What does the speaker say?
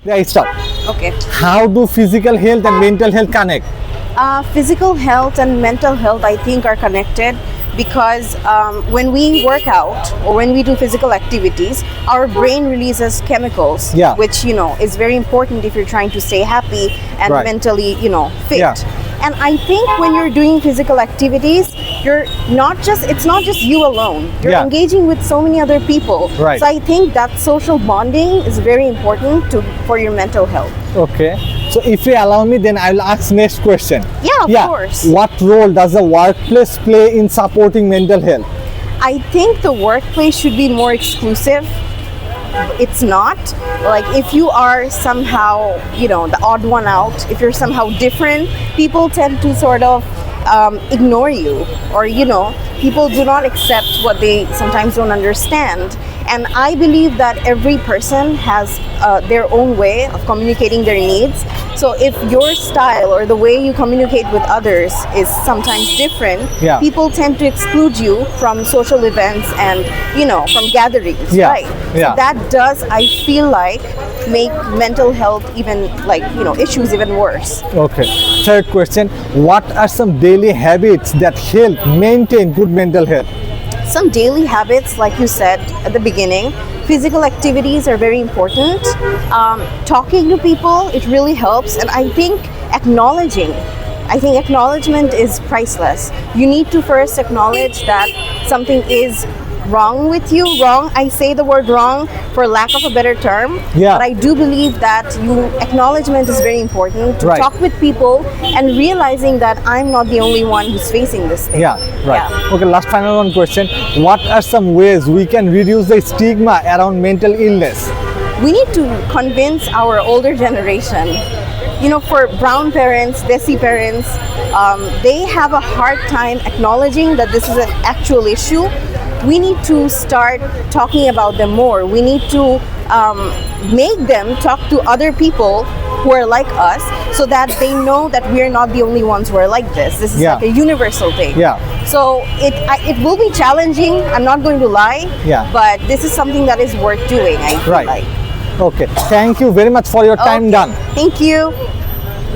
Yeah, stop. Okay. How do physical health and mental health connect? Physical health and mental health, I think, are connected because when we work out or when we do physical activities, our brain releases chemicals, Yeah. which is very important if you're trying to stay happy and Right. mentally fit. Yeah. And I think when you're doing physical activities, it's not just you alone. You're Yeah. engaging with so many other people. Right. So I think that social bonding is very important for your mental health. Okay. So if you allow me, then I'll ask next question. Yeah, of course. What role does the workplace play in supporting mental health? I think the workplace should be more exclusive. It's not. Like if you are somehow, the odd one out, if you're somehow different, people tend to sort of ignore you, or people do not accept what they sometimes don't understand. And I believe that every person has their own way of communicating their needs. So if your style or the way you communicate with others is sometimes different, Yeah. people tend to exclude you from social events and from gatherings, Yeah. right? Yeah. So that does, I feel like, make mental health even issues even worse. Okay. Third question. What are some daily habits that help maintain good mental health? Some daily habits, like you said at the beginning, physical activities are very important. Talking to people, it really helps. And I think acknowledgement is priceless. You need to first acknowledge that something is wrong with you. Wrong, I say the word wrong for lack of a better term. Yeah. But I do believe that acknowledgement is very important to Right. talk with people and realizing that I'm not the only one who's facing this thing. Yeah, right. Yeah. Okay, last final one question. What are some ways we can reduce the stigma around mental illness? We need to convince our older generation. For brown parents, Desi parents, they have a hard time acknowledging that this is an actual issue. We need to start talking about them more. We need to make them talk to other people who are like us so that they know that we're not the only ones who are like this. This is Yeah. like a universal thing. Yeah. So it will be challenging, I'm not going to lie, Yeah. but this is something that is worth doing, I feel Right. like. Okay. Thank you very much for your time Okay. done. Thank you.